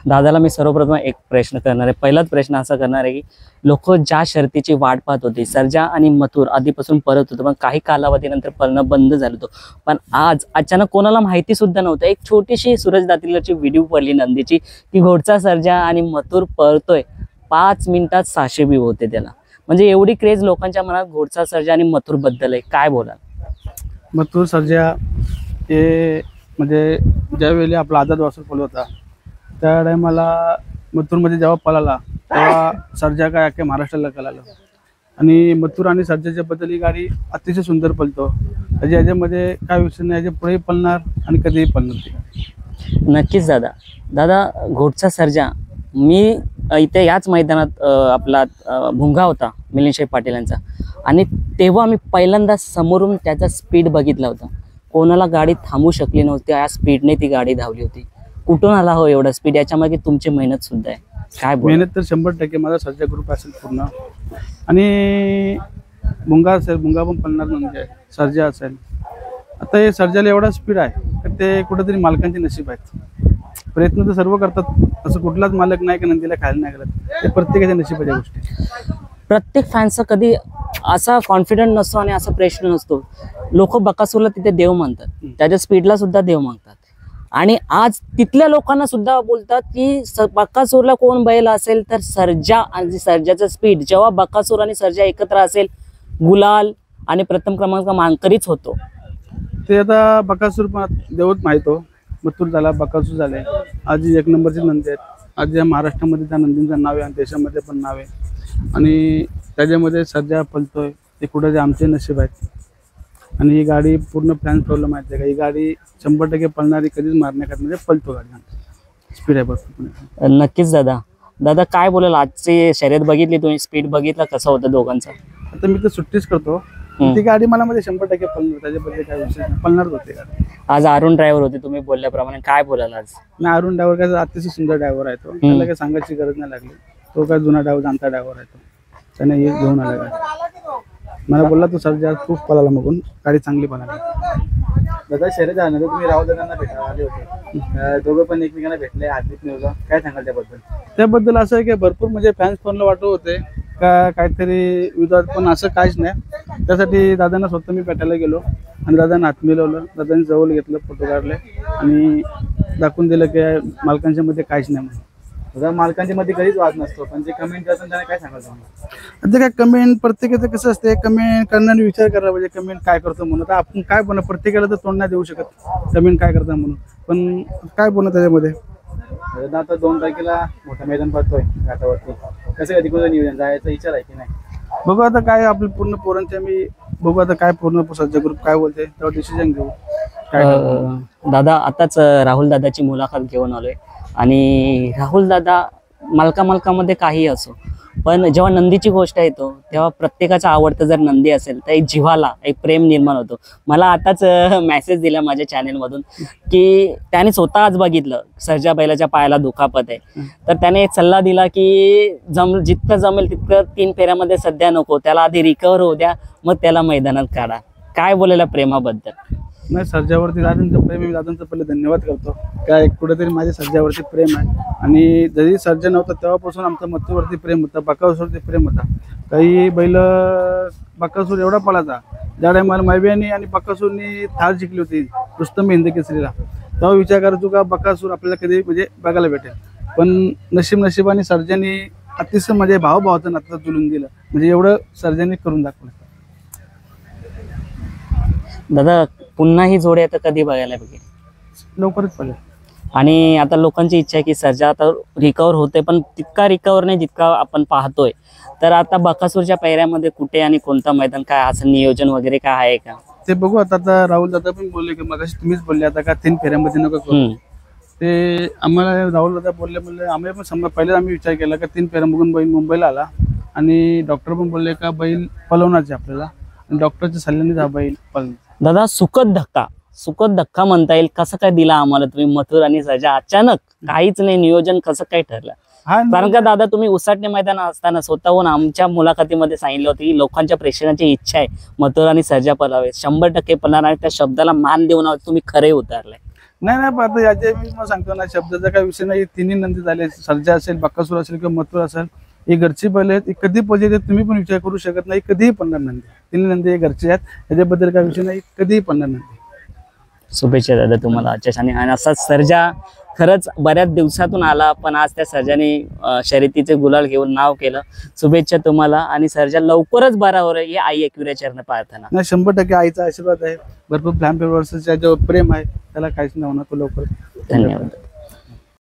दादाला मी सर्वप्रथम एक प्रश्न करणार आहे. पहिलाच प्रश्न असा करणार आहे की लोक ज्या शर्तीची वाट पाहत होती, सर्जा आणि मथुर आधीपासून परत होतं, पण काही कालावधीनंतर पळणं बंद झालं होतं. पण आज अचानक कोणाला माहिती सुद्धा नव्हतं, एक छोटीशी सूरज दातीलची व्हिडिओ पडली नंदीची की घोडचा सर्जा आणि मथुर पळतोय, 5 मिनिटात 600 व्ह्यू होते त्याला. म्हणजे एवढी क्रेज लोकांच्या मनात घोडचा सर्जा आणि मथुर बद्दल आहे. काय बोलाल? मथुर सर्जा हे म्हणजे ज्यावेळी आपला आझाद वासर पळत होता त्या टायमाला मथुरमध्ये जेव्हा पळाला तेव्हा सर्जा काय अख्ख्या महाराष्ट्राला कळालं. आणि मथुर आणि सर्जाच्या बद्दल ही गाडी अतिशय सुंदर पळतो. म्हणजे याच्यामध्ये काय विषय नाही, याच्या पुढेही पळणार आणि कधीही पळणार ती. नक्कीच दादा घोडचा सर्जा मी इथे याच मैदानात आपला भुंगा होता मिलिंद पाटील यांचा, आणि तेव्हा मी पहिल्यांदा समोरून त्याचा स्पीड बघितला होता. कोणाला गाडी थांबू शकली नव्हती, त्या स्पीडने ती गाडी धावली होती. कुठून आला हो एवढा स्पीड? याच्यामागे तुमची मेहनत सुद्धा आहे. काय मेहनत तर 100% माझा सर्जा ग्रुप असेल पूर्ण. आणि भुंगा असेल, भुंगा पण पळणार म्हणजे सर्जा असेल. आता हे सर्जाला एवढा स्पीड आहे तर ते कुठेतरी मालकांचे नशीब आहेत. प्रयत्न तर सर्व करतात, असं कुठलाच मालक नाही की नंदीला खायला नाही करत. ते प्रत्येकाच्या नशिबाच्या गोष्टी. प्रत्येक फॅन्सचा कधी असा कॉन्फिडंट नसतो आणि असा प्रश्न नसतो. लोक बकासूरला तिथे देव मानतात, त्याच्या स्पीडला सुद्धा देव मागतात. आणि आज तिथल्या लोकांना सुद्धा बोलतात की बकासूरला कोण बैल असेल तर सर्जा आणि सर्जाचं स्पीड. जेव्हा बकासूर आणि सर्जा एकत्र असेल, गुलाल आणि प्रथम क्रमांक मानकरीच होतो. ते आता बकासूर पण देवच माहीत हो. मथुर झाला, बकासूर झाले, आज 1 नंबरचे नंदी आहेत. आज या महाराष्ट्रामध्ये त्या नंदींचं नाव आहे आणि देशामध्ये पण नाव आहे. आणि त्याच्यामध्ये सर्जा पळतोय ते कुठे जे आमचे नशीब आहेत. आणि ही गाडी पूर्ण फॅन्स प्रॉब्लेम माहिती आहे का, ही गाडी 100% पळणारी, कधीच मारण्यात म्हणजे पळतो गाडी, स्पीड आहे भरपूर. नक्कीच दादा काय बोलाल? आजची शर्यत बघितली तुम्ही, स्पीड बघितला कसा होता दोघांचा? आता मी तर सुट्टीच करतो, ती गाडी मला मध्ये 100% पळणार, त्याच्याबद्दल काय विषय नाही, पळणारच होते गाडी. आज अरुण ड्रायव्हर होते तुम्ही बोलल्याप्रमाणे, काय बोलाल आज? नाही, अरुण ड्रायव्हर काय अतिशय सुंदर ड्रायव्हर आहे तो, त्याला काही सांगायची गरज नाही लागली. तो काय जुना ड्रायव्हर, जाणता ड्रायव्हर आहे तो, त्याने हे घेऊन आला गाडी. मला बोलला तू सर्जा खूप पळाला, मगून गाडी चांगली पळाली. दादा शर्यत झाल्यानंतर तुम्ही राहुल दादांना भेटायला आले होते, दोघं पण एकमेकांना भेटले हार्दिक न्यूजला, काय सांगाल त्याबद्दल? त्याबद्दल असं आहे की भरपूर म्हणजे फॅन्स फोनला वाटत होते का काहीतरी विवाद, पण असं काहीच नाही. त्यासाठी दादांना स्वतः मी भेटायला गेलो आणि दादांना हात मिळवलं, दादांनी जवळ घेतलं, फोटो काढले आणि दाखवून दिलं की मालकांच्या मध्ये काहीच नाही म्हणून. दादा मालकांच्या मध्ये कधीच वाद नसतो, पण जे कमेंट करतात त्यांना काय सांगाल तुम्ही? आता काय कमेंट प्रत्येकाचं कसं असते, कमेंट करण्याने विचार करायला पाहिजे कमेंट काय करतो म्हणून. आता आपण काय बोलणार, प्रत्येकाला तर तोंड नाही देऊ शकत कमेंट काय करता म्हणून, पण काय बोलणं त्याच्यामध्ये. दादा आता 2 तारखेला मोठा मैदान पडतोय घाटावरती, कसं कधी कोणतं नियोजन, जायचं विचार आहे की नाही? बघू आता काय आपलं पूर्ण पोरांच्या मी बघू आता काय पूर्ण सर्जा ग्रुप काय बोलते तेव्हा डिसिजन घेऊ. दादा आताच राहुल दादाची मुलाखत घेऊन आलोय, आणि राहुल दादा मालकामध्ये काही असो, पण जेव्हा नंदीची गोष्ट येतो तेव्हा प्रत्येकाचा आवडतं जर नंदी असेल तर एक जीवाला एक प्रेम निर्माण होतो. मला आताच मेसेज दिला माझ्या चॅनेलमधून की त्याने स्वतः आज बघितलं सर्जा बैलाच्या पायाला दुखापत आहे, तर त्याने एक सल्ला दिला की जितकं जमेल तितकं 3 फेऱ्यामध्ये सध्या नको, त्याला आधी रिकवर होऊ द्या, मग त्याला मैदानात काढा. काय बोलायला प्रेमाबद्दल? नाही, सर्जावरती दादांचं प्रेम आहे, दादांचं पहिले धन्यवाद करतो. काय कुठेतरी माझ्या सर्जावरती प्रेम आहे, आणि जरी सर्जा नव्हता तेव्हापासून आमचं मथुरवरती प्रेम होतं, बकासूरवरती प्रेम होता. काही बैल बकासूर एवढा पळाचा, ज्या टायमाला मैबियानी आणि बकासूरनी थार जिंकली होती रुस्तम हिंद केसरीला, तेव्हा विचार करायचो का बकासूर आपल्याला कधी म्हणजे बघायला भेटेल. पण नशिबाने सर्जानी अतिशय म्हणजे भावाचं नातं जुळून दिलं, म्हणजे एवढं सर्जानी करून दाखवलं. दादा पुन्हा ही जोडी आता कधी बघायला बघेल? लवकरच पडेल. आणि आता लोकांची इच्छा आहे की सर्जा आता रिकवर होते, पण तितका रिकवर नाही जितका आपण पाहतोय. तर आता बकासूरच्या पैऱ्यामध्ये कुठे आणि कोणता मैदान, काय असं नियोजन वगैरे काय आहे का? ते बघू आता राहुल दादा पण बोलले की मगाशी तुम्हीच बोलले आता का 3 फेऱ्यामध्ये नको करू. ते आम्हाला राहुल दादा बोलले आम्ही पण पहिले आम्ही विचार केला का 3 फेऱ्या बघून बैल मुंबईला आला, आणि डॉक्टर पण बोलले का बैल पळवण्याचे आपल्याला, आणि डॉक्टरच्या सल्ल्याने हा बैल पळवणार. दादा सुखद धक्का म्हणता येईल कसं काय दिला आम्हाला तुम्ही मथुर आणि सर्जा? अचानक काहीच नाही नियोजन, कसं काय ठरलं? कारण का दादा तुम्ही उसाटणे मैदान असताना स्वतःहून आमच्या मुलाखतीमध्ये सांगितलं होतं की लोकांच्या प्रेक्षकांची इच्छा आहे मथुर आणि सर्जा पळावे, 100% पळणार, आणि त्या शब्दाला मान देऊन तुम्ही खरे उतरलाय. नाही नाही पण आता याचे मी मग सांगतो ना, शब्दाचा काही विषय नाही. तिन्ही नंदी झाले, सर्जा असेल, बकासूर असेल किंवा मथुर असेल, ही घरची बैल आहेत. ही कधी पळते ते तुम्ही पण विचार करू शकत नाही. कधीही पडणार नंदी, तिन्ही नंदी हे घरचे आहेत, याच्याबद्दल काही विषय नाही, कधीही पडणार नंदी. शुभेच्छा दादा तुम्हाला आजच्या क्षणी. आणि असाच सर्जा खरंच बऱ्याच दिवसातून आला, पण आज त्या सर्जाने शर्यतीचे गुलाल घेऊन नाव केलं. शुभेच्छा तुम्हाला. आणि सर्जा लवकरच बरा हो रे, ही आई एकविरा चरण प्रार्थना. नाही 100% आईचा आशीर्वाद आहे. भरपूर फॅन फॉलोअर्सच्या जो प्रेम आहे त्याला काहीच नाही होणार, तो लवकर. धन्यवाद.